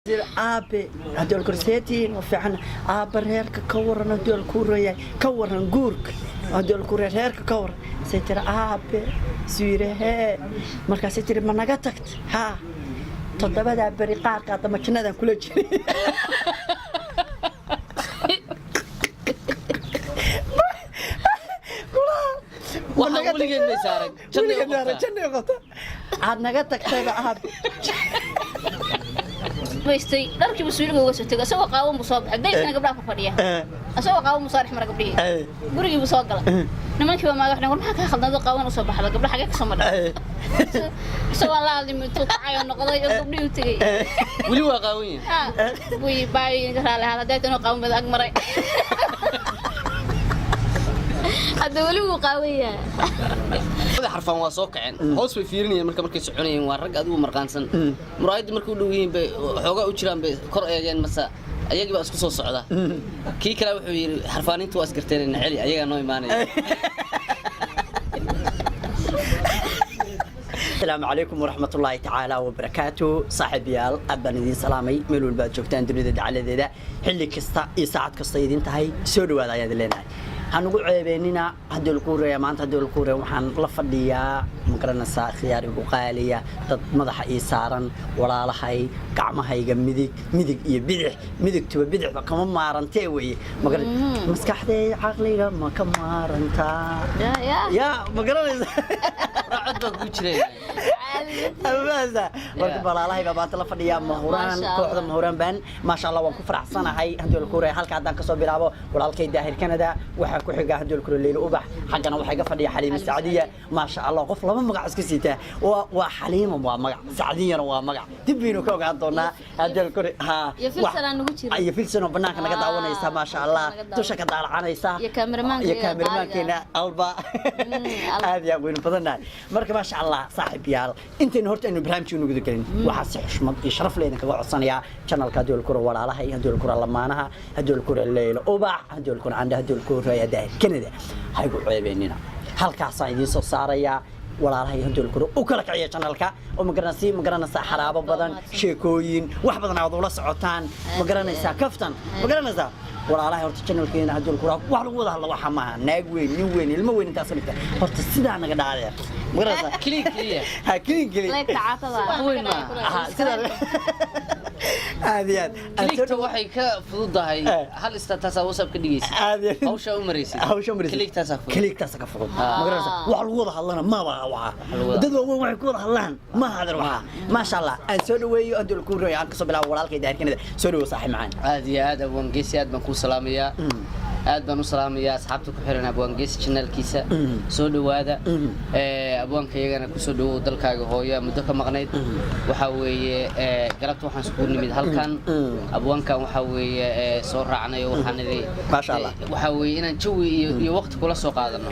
aabe hadii kurseetiin oo fiican aabe reerka ka waran hadii ku reeyay ka waran guurka hadii ku reerka ka waran saytira aabe siirahe markaas saytira ma naga tagt ha todobada bari qaar qaata makiinadan kula jiray waxa waligeed ma saaran jannay qota aad naga tagtay aabe بيستي دركي بسويلك وقصة تجا سوا قاوم مصاب حديث أنا قبلها ففرية سوا قاوم مصارح مرة قبليه قولي بسوا قلا نما نشوف ما رحنا نقول ما كان خلنا ذا قاوم مصاب هذا قبل حاجة كسمر سوا لازم تطلع النقطة قبليه وتجي ولي واقعين وي باي هذا ده أنا قاوم بذاك مرة هذا ولي وقوية هذا حرفان واسوقعين هوس في فيرني markay soconayeen waa rag adigu marqaansan muraayad markuu dhaween bay xogaa u jiraan bay kor eegeen masa ayagii baa isku soo socda kii kale wuxuu yiri xarfaanintu waa isgarteen in xili ayaga noo iimaanay السلام عليكم ورحمة الله تعالى وبركاته صاحبيال أبني سلامي ملو الباد شوفتان دنيا على ذا حلي كستا يساعد كسيدين تهاي سودوا هذا يد لنا هنقول عيبيننا هدول الكورة ما أنت هدول الكورة وحن لفديا مقرنا ساخيار وقالية تضمضح إيسارا ولا لحي كعمها يجمدك مدك يبدع مدك تبى بدع كمان ما رنتوي مقرن مسكحتي عقلي ما كمان رنتا يا مقرن راعد بقولي أبدا ولكن بالله هي بابا تلفديا مهوران كوحدة مهوران بان ما شاء الله وكفر عصنا هاي هدول الكورة هالك عدنا كسب بيلعبوا ولا الكي داهر كندا ku xiga hadul kula leelo ubax xaqana waxa ka fadhiya Xaliim Saadiya ma sha Allah qof laba magac iska siita waa Xaliim waa magac Saadiyana waa magac dibino ka ogaan doona hadul kula ha ya filsan ugu jiro ay filsan banaanka naga daawanaysa ma sha Allah tusha ka daalcanaysa ya cameraman alba aad ya weyn badanaa marka ma sha Allah saaxiibayaal intaan horta inuu barnaamijku nagu galin waxa si xushmad iyo sharaf leh kaga codsanaya channelka hadul kula walaalahay hadul kula lamaanaha hadul kula leelo ubax hadul kula anda hadul kula كندا هيقول عيبيننا هل كاسين يسوع ساريا ولا هي هدول كرو وكلك عيا channelka ومقرنسي مقرنسا حرابة بدن شيكوين واحد بدن عضو لسعوتان مقرنسا كفتن مقرنسا ولا هي هرت channelka هنا هدول كرو واحد وضع الله وحماها ناقوين نوين الموين انت أصلك هرت السيدة أنا قد عليها مقرنسا كليك ها كليك لا تعاطى وين ما هذه كليك waxay ka fududahay hal istaataasa wasab ka dhigaysa hawsha u maraysid كليك taas ka fudud magarasa wax lagu wada hadlana ma baa dad waaweyn waxay ku wada hadlaan ma hadar waxa ma sha Allah aan soo dhaweeyo adul ku rooyay aan ka soo bilaabo walaalkay daarkanada soo dhawo saaxiib macaan aad iyo aad abwan geesi aad baan ku salaamayaa aad baan u salaamayaa asxaabta ku xiran abwan geesi channelkiisa soo dhawaada abwanka iyagana ku soo dhawo dalkaaga hooyo muddo ka maqnayd waxa weeye galabta waxaan isku nimid halkan abwankan waxa weeye soo raacnay waxaan idin ma sha Allah waxa weeye inaan jawi iyo waqti kula soo qaadano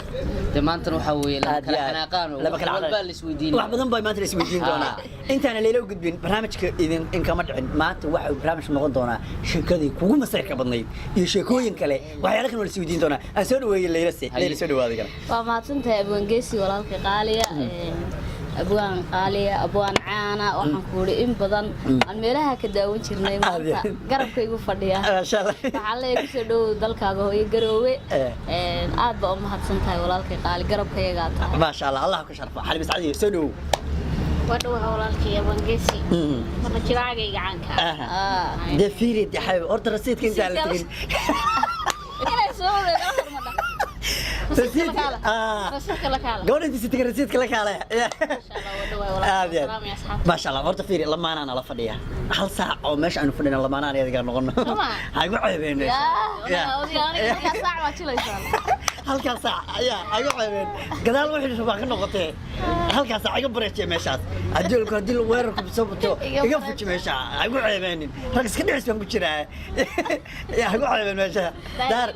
maanta waxa weeye la kala xanaaqaan oo walba la isweydiin wax badan bay maanta la isweydiin doonaa intaana leelo gudbin barnaamijka idin kama dhicin maanta waxa uu barnaamij noqon doonaa sheekadii kugu masayrka badnayd iyo sheekooyin kale waxyaalo kale la isweydiin doonaa aan soo dhaweeyay leelo soo dhawaada kale waa maadsantahay abwan geesi walaalka qaaliya abwan qaaliya abwan caana waxaan ku yiri in badan aan meelaha ka daawan jirnay maanta garabkaygu fadhiya ma sha Allah waxa la igu soo dhaw dalkaaga hooyo garoowe aad baa u mahadsantahay walaalka qaali garabkayga tahay ma sha Allah Allah ku sharfa Xaliim Saadiya soo dhaw ودوها والله abwan geesi marka jiraaga gacanka ده فيري دي حبيبي أرد رصيد كنت على تقول رصيد قول أنت ستك رصيد كلك عليه ما شاء الله أرد فيري لما أنا على فدية هل ساعة أو مش أنا فدينا لما أنا يا ذكر نقولنا هاي عيبين هل كان ساعة يا عيبين قدال واحد شو باكر نقطة هل كان ساعة بريتش مشات أديل ويركم بسبته يقفش مشات عيبين ركز كده اسمه بتشرى يا عيبين مشات دار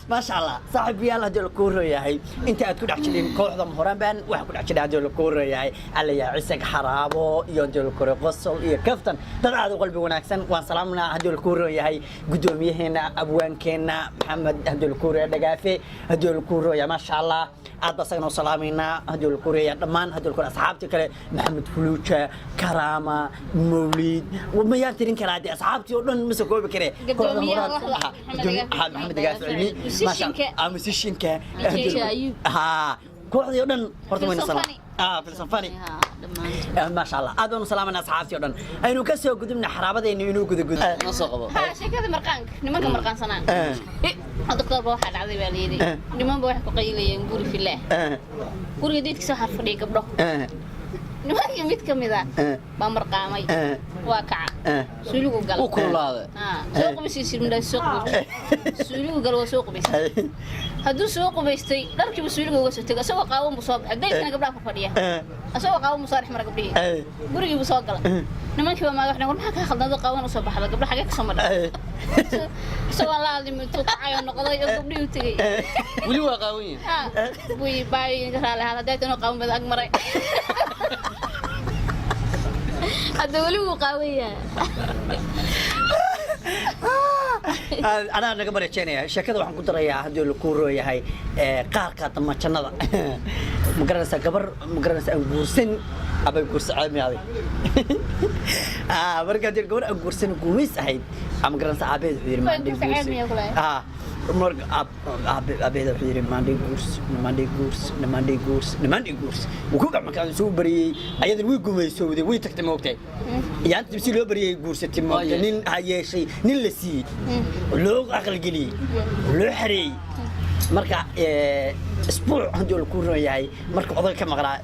ما شاء الله صاحب يلا هدول الكورة يا هي أنت أتكون عشلين كوحدة مهران بان وحكون عشلين هدول الكورة يا هي على يا عسق حرابو يهدول الكورة قصل يكفتن ترى قلبي وناكسن وسلامنا هدول الكورة يا هي قدومي هنا أبوان كنا محمد هدول الكورة دقافي هدول الكورة يا ما شاء الله عاد بسنا وسلامنا هدول الكورة dhammaan hadii kor asxaabta kale maxamed fuluuja karaama mawlid وما ينترين كرادي أصحابتي ودون مسكوا بكرة محمد قاسم علمي ما شاء الله مسيشين كا ها كل يودن برضو سلام فلسفاني ما شاء الله أدون سلام أنا أصحابتي ودن أينو كسر قدمنا حرابة إنه قد نصقبه ها شيء كذا مرقانك نمك مرقان صنع الدكتور بروح على عذيب عليه نمان بروح قيلي ينقول في الله قول يديك سحر فريق بروح نمان يميت كم إذا بمرقامي واقع سلوك قال وكل هذا سوق بس يصير من السوق سلوك قال وسوق بس هدو سوق بيستي لكن سلوك وسوق سوق قاوم مصاب حدي كان قبلها فديه سوق قاوم مصارح مره قبليه غريغي بسوق قال نمانك ما waxna war maxaa ka khaldan qaawan u soo baxda gabdhaha xagee ka soo maray soo walaal intuu tacayo noqday gabdhii u tagay wali waa qaawan ha way baay gaaraale hada deetano qaawan bad ag maray هذا ولو قوية أنا نقبل الشيء شكله وحن كنت رأي هذول الكورة هاي قارقة ما كنا مقرنة قبر مقرنة أنقوسن أبى كورس عامي هذه بركة الكورة أنقوسن كويس هاي مقرنة عبيد في الماندي مرق أبيض في الماندي كورس وكوكا مكان سوبري أيضا ويقوم يسوي ويتكتم وقتي يعني تمسي لو بري كورس تيم نين هاي شيء نين لسي لو أقل قلي لو حري مركا أسبوع هدول الكورة ياي مركا أضل كم غرا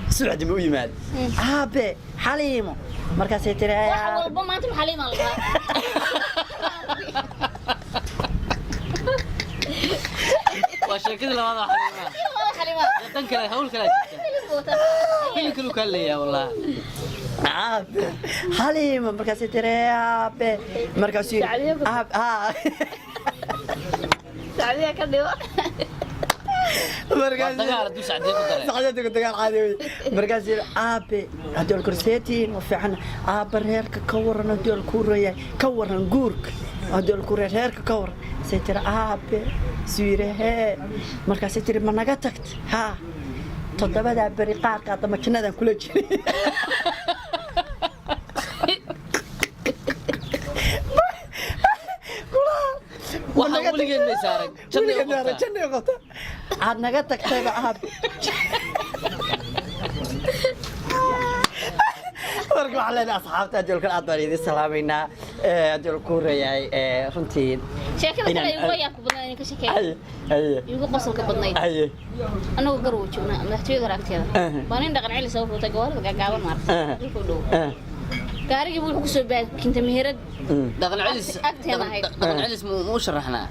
سعد مؤيمات أبي حليم مركا سيتري واحد ما أنتم حليم الله وشكل لا واضح حليمة يطنك لا هول كلا كل كلو كان لي والله حليم مركز ترى مركز سعدية كده مركز دقار دوس عدي دقار عادي مركز هدول كرسيتين وفعنا برهرك كورنا هدول كورة كورنا جورك هدول كورة هرك كور سيتر سويره مركز سيتر ما نقطعت ها تضبط بريقات قاطع ما كنا ذا كل شيء waxaan weligeed ma saaray janno qota aad naga tagtay baab warka waxa leedahay asxaabta adulka aad baan idin salaamayna adulku reeyay runtii sheekada kale ugu yaabka badan in ka sheekay ugu qosolka badnayd anagu garow joognaa madaxtooyada raagteeda baan in dhaqan cili soo fuutay gobolada gaaban maartay ku dhow gaarigi buu ku soo baad kinta meherad dhaqan cilis muu sharaxnaa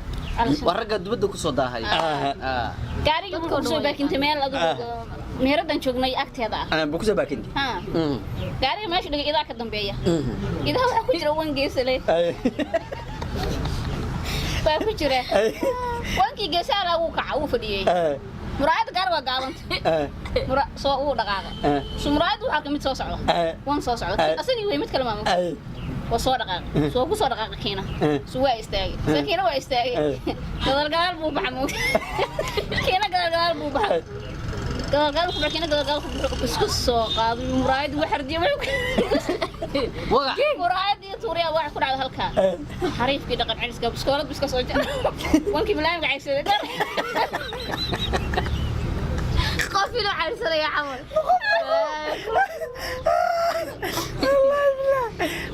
wararka dibadda ku soo daahay gaarigi buu ku soo baad kinta meel adigu meheradan joognay agteeda ana buu ku soo baakinti gaarigi meesha dhigay idaa ka dambeeya idaa waxa ku jira wan geesale baa ku jira wankii geesala uu kaca uu fadhiyay muraayad gaar waa gaabantay soo uu dhaqaaqa muraayad waxa ka mid soo socdo wan soo socdo asagii way mid kale maamul وصور دقائق سو كو صور دقائق كينا سوا استاغي كينا وا استاغي قال بو محمود كينا قال بو محمود قال كينا قال كسكس سو قاد مرايد وحردي وقع مرايد توريا واحد كل على هلكا حريف كي دقن عيسك بسكولد بس كسو وانكي بلايم عيسى قافله عرسه يا عمر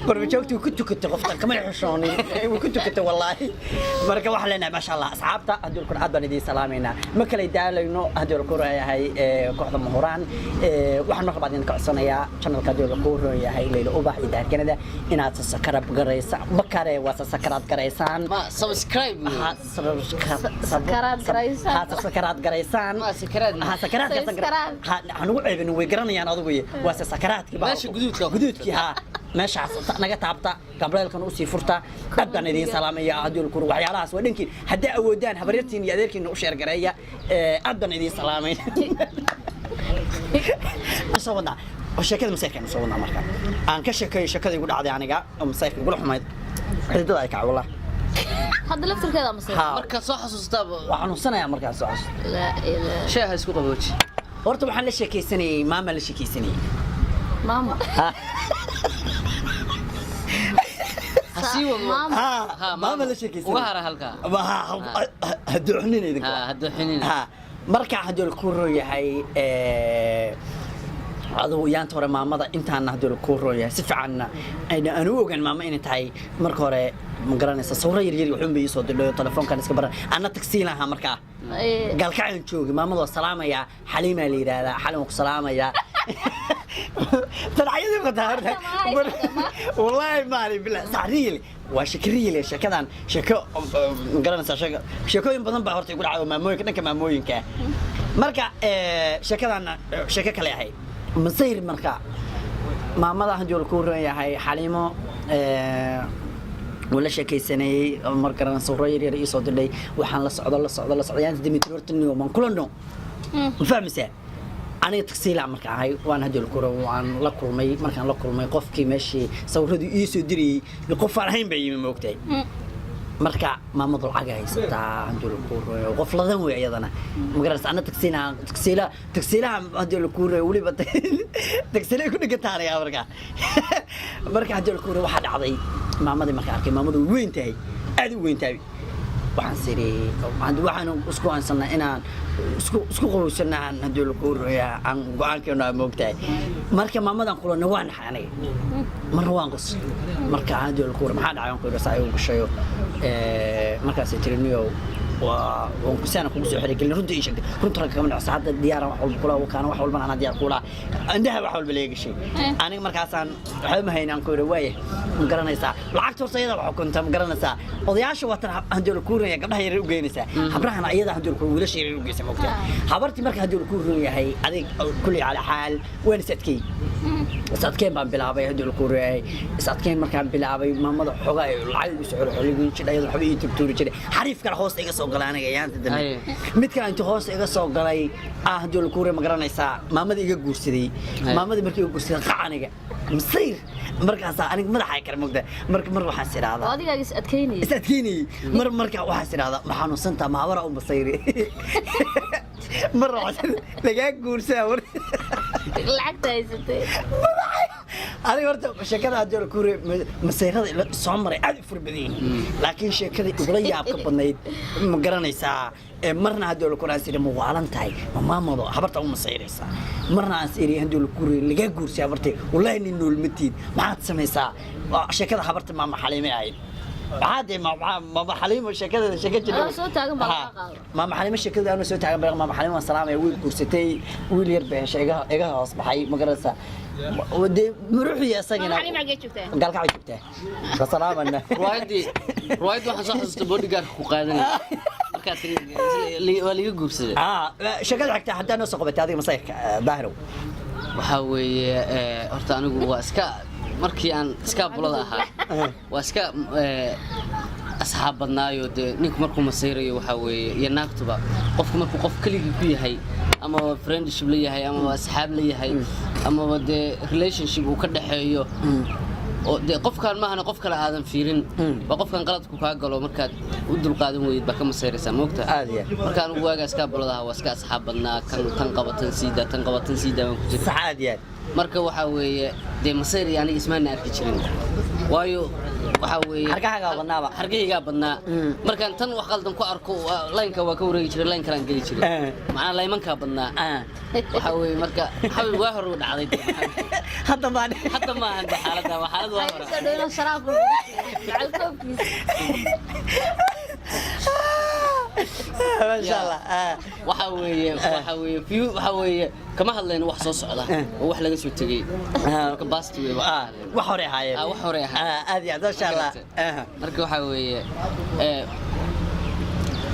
بربجوكتي كنت قفطان كمان حشوني كنت والله بركه وحلنا ما شاء الله اصحابتا هدول كن عاد بندي سلامينا ما كلا دالينو هدول كور هي كوخدا مهوران waxaan noo qabaadin ka codsanayaa channelka hadول كور yahay leelo ubax ida kanada inaad subscribe gareysa bakare waa subscribe gareysaan ma subscribe gareysaan ma subscribe anu ceebin way garanayaan adigu waa subscribe meesha guduudki ha meeshaas naga taabta gabdheelkan u sii furta dadban idin salaamaya hadiul kur waxyaalahaas waa dhankiin haddii awoodaan habaryartiin iyo adeerkiina u sheer gareeya dadban idin salaamay asoo wada oo sheekada masayrkan soo wada marka aan ka sheekay sheekada igu dhacday aniga oo masayrka gulu xumayd cidada ay ka wala hadda laftirkeeda masayr marka soo xasuustaa waxaan xasuusanayaa markaas soo xasuus sheeha isku qabooji horta waxaan la sheekaysanayay maama la sheekaysanayay maamo hasii wado maama la sheekaysanayay uga hara halka haduuxnin idinka hadda xinin marka haddii la ku rooyahay adigu yaanta hore maamada intaana haddii la ku rooyahay si fiicanna aan u ogaan maama inay tahay marka hore ma garanaysa sawirro yar yar wuxuun bay soo dirdhay telefoonkan iska baran anna tagsiin lahaa markaa galkacaan joogay maamada waa salaamaya xaliimaa la yidhaahdaa xaliim ku salaamaya تنعيد بقطار والله مالي بالله صحريلي وشكريلي شكدان شكو قرنا شكو بدن با horta igu dhaco maamooyinka dhanka maamooyinka marka shakadan shaka kale yahay masayr marka maamada hanjool ku roon yahay xaliimo wala shakaysanay markaan soo yar ii soo diray waxaan la socdo yaan Dimitri hortaniyo man kulano fahmaysaa أنا تكسيل عمرك هاي وأنا هدول الكرة وأنا لكل مركان لكل ما يقف كي ماشي صورته يسودري يقف على هين بعيد من وقتي مركا ما مضل عجاي ستا هدول الكرة وقف لذا ويعيدنا مقرس أنا تكسيلة هدول الكرة ولي بت تكسيلة كل قطار يا مركا هدول الكرة واحد عضي ما مضي مركا ما مضي وين تاي أدي وين تاي waxaan siri waxaan isku aansana inaan isku qowsanaan hadii la kooraya aan go'aankeena moogtay marka maamadan kulana waan xanay waan qos marka hadii la koor maxaa dhacay aan ku raasay ugu shayo markaas tiriniyo waan ku saan ku soo xiray galin runtii ii sheegay runtii rag kamid ah saacada diyaar wax walba kula wakaan wax walba aan diyaar kula andaha wax walba leeyahay shay aniga markaasaan waxa ma haynaan ku rawaye ma garanaysaa lacagta hortayda wax kunta ma garanaysaa odayaasha watan hadii la kooraya gabdhaha yar u geynaysaa habrahan ayada hadii la koor wiilasha yar u geysay moogtay habartii marka hadii la kooraya adeeg kulli ala xaal waan sadkay sadkeen baan bilaabay hadii la kooraya sadkeen markaan bilaabay maamada xogaa lacag u soo xoligu jiray waxba ii turturi jiray xariif kala hoos iga soo galanaga yaanta dambe mid kale inta hoos iga soo galay hadii la kooraya ma garanaysaa maamada iga guursaday maamada markii iga guursaday qaaniga مسير مركز أنا ما راح أكرم مقدر مرة وحاسر هذا. هذا أتكيني. أتكيني مرة وحاسر هذا ما حنو سنتا ما ورا مصيري. مرة وحاسر لقاك قرصة ور. لعكت هاي ستة. أنا قلت شكله هذول كوري مسير هذا صامري ألف بدين لكن شكله يقولي يا أبكي بنيت مقرني ساعة مرنا هذول كوري أسير موالن تاي ما مضى حبرت أم مسير ساعة مرنا أسير هذول كوري لقاك قرصة ورتي والله إنه المتين ما عاد سمي ساعة شكله حبرت مع محلمي عيد عادي مع حليم وشكله أنا صوت عن مع حليم الشكل أنا صوت عن مع حليم والسلام يقول كرسيتي ويل يربح شيء إجا أصبحي مقرصة ودي مروحي يا سجن حليم عجيب شفته قال كعب شفته فسلام أنا وايد واحد صح استبودي قال خقادني كاتري اللي يقرص شكل حتى حتى أنا سقبت هذه مصير ظاهره وحوي horta anigu waa iska markii aan iska bulada ahaa waa iska asxaab badnaayo ninku markuu masayrayo waxa weeye iyo naagtuba qofku markuu qof kaliya ku yahay ama friendship la yahay ama asxaab la yahay ama wada relationship uu ka dhaxeeyo oo qofkan ma ahna qof kale aadan fiirin waa qofkan qaladku ka galo markaad u dulqaadan weeyid ba ka masayraysa moogta aadiya markaan ugu waaga iska bulada waa iska asxaab badnaa kan qabatan siida waan ku jiray saxaadiyaad marka waxa weeye masayr yani ismaan arki jirin waayo waxa weeye hargahayga badnaa markaan tan wax qaldan ku arko line-ka waa ka wareegi jiray line kale aan gali jiray macna laymanka badnaa waxa weeye marka xabib waa hor u dhacday hadda ma aan xaaladda waa hore ما شاء الله waxa weeye kama hadlayno wax soo socda oo wax laga soo tagay marka baasti way wax hore ahaayeen wax hore aad iyo ma sha Allah marka waxa weeye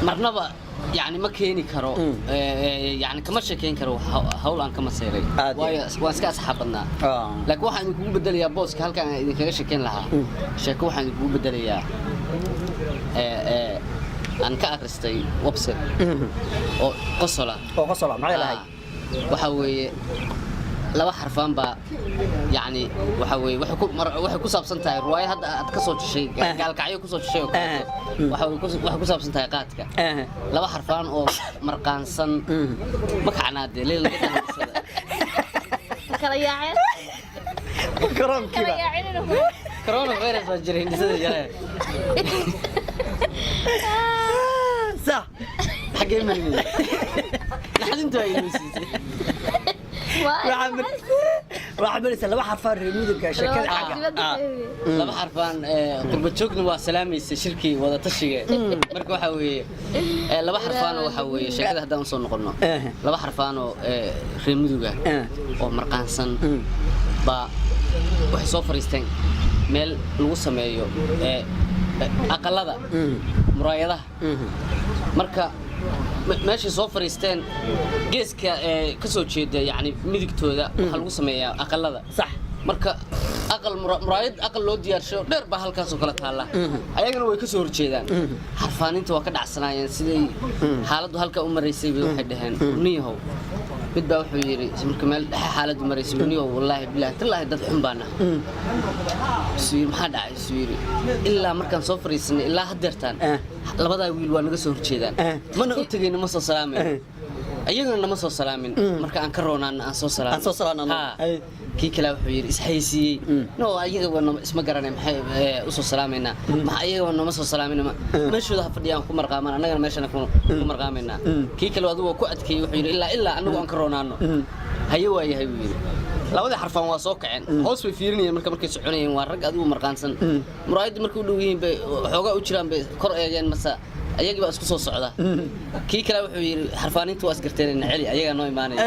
marnaba يعني ما كيني كرو يعني كما شكين كرو هول أن كما سيري واسكا أصحابنا لكن واحد يقول بدل يا بوس كهل كان إذا كذا شكين لها شك واحد يقول بدل يا أن كأرستي وبصر أو قصلا معي لهاي وحوي laba xarfaan baa yani waxa weeye waxay ku saabsan tahay riwaayad hadda aad ka soo jishay gaalkacyo ku soo jishay oo kale waxay ku saabsan tahay qaadka laba xarfaan oo marqaansan ma kacnaade leel kala yaacay كرامكيبا كورونا فيروس waa jiray hindisada jare صح xagee marmay naxdintu ay nuusiisay وعمل لو حرفان ريمودك شكل حاجه laba xarfaan qurba joogna waa salaamaysa shirkii wada tashiga marka waxa weeye laba xarfaan waxa weeye sheekada hadaan soo noqono laba xarfaan oo reemuduga oo marqaansan ba waxay soo fariisteen meel lagu sameeyo aqalada muraayadaha marka meeshii soo fariisteen geeska ka soo jeeda yani midigtooda waxa lagu sameeyaa aqalada صح marka aqal muraayad aqal loo diyaarsho dheer baa halkaas oo kala taala ayagana way ka soo horjeedaan xarfaaninta waa ka dhacsanaayeen siday xaaladdu halka u mareysay waxay dhaheen niyahow mid baa wuxuu yiri marka meel dhexe xaaladdu mareysay niyahow wallahi billahi tallahi dad xun baana siir maxaa dhacay siir ilaa markaan soo fariisanay ilaa hadeertaan labada wiil waa naga soo horjeedaan mana u tagayna ma soo salaameen ayagana nama soo salaamin marka aan ka roonaan aan soo salaamin kii kale wuxuu yiri isxaysiiyay no ayaga wana isma garanay maxay u soo salaamayna ma ayaga wana ma soo salaamayna meeshooda fadhiyaan ku marqaaman anagana meeshana ku marqaamayna kii kale adigu ku adkeeyay wuxuu yiri ilaa anagu aan ka roonaano hayo waayahay wiil labada xarfaan waa soo kaceen hoos way fiirinayeen markay soconayeen waa rag adigu marqaansan muraayad markuu dhow yihiin bay xoogaa u jiraan bay kor eegeen masa ayagii baa isku soo socda kii kale wuxuu yiri xarfaanintu waa isgarteen in celi ayaga noo imaanay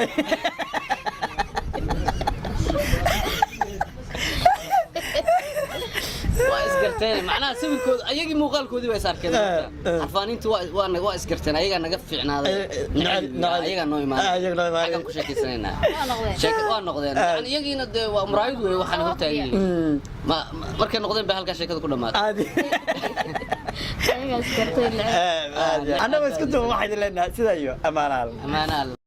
waa isgarteen macnaha sawirkooda ayagii muuqaalkoodii waa is arkeen xarfaanintu waa isgarteen ayaga naga fiicnaaday ayaga noo imaanay ayaga ku sheekaysanayna waa noqdeen yani iyagiina dee waa muraayad weeye waxaan hortaagay markay noqdeen bay halkaa sheekada ku dhamaatay أنا بس كنت واحد لنا سيدا أيوه أمان الله